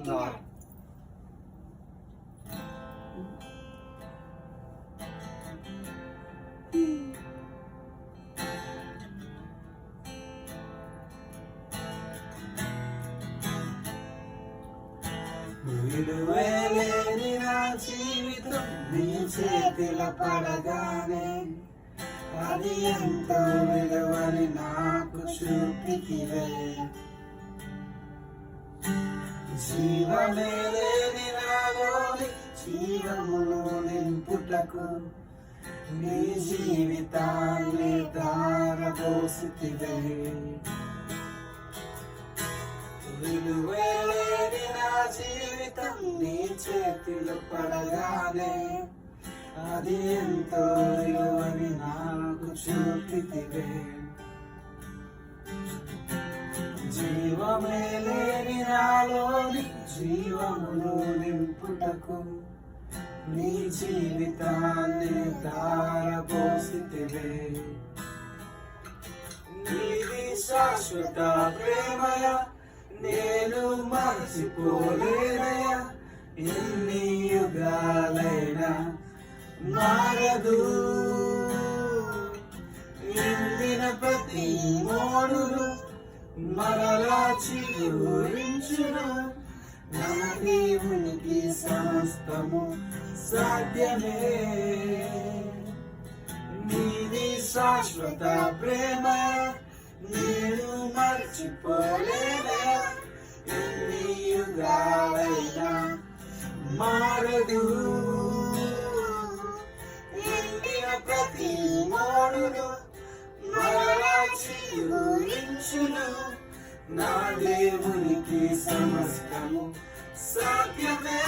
Lord. విలువలేని నా జీవితం నీ చేతిలో పడగానే అది ఎంతో విలువని నాకు చూపితివే. జీవమే లేని నాలోని జీవమును నింపుటకు నీ జీవితాన్ని ధారపోసితివే. విలువలేని నా జీవితం నీ చేతిలో పడగానే అది ఎంతో విలువని నాకు చూపితివే. జీవమే లేని నాలోని జీవమును నింపుటకు నీ జీవితాన్ని ధారపోసితివే. నీది శాశ్వత ప్రేమయ నేను మర్చిపోలేనయ్యా. ఎన్ని యుగాలైనా మారదు. ఎండిన ప్రతి మోడును మరలా చిగురించును. నా దేవునికి సమస్తము సాధ్యమే. నీది శాశ్వత ప్రేమ నేను మర్చిపోలేనయ్యా. ఎన్ని యుగాలైనా మారదు. ఎండిన ప్రతి మోడును మరలా చిగురించును. నా దేవునికి సమస్తము సాధ్యమే.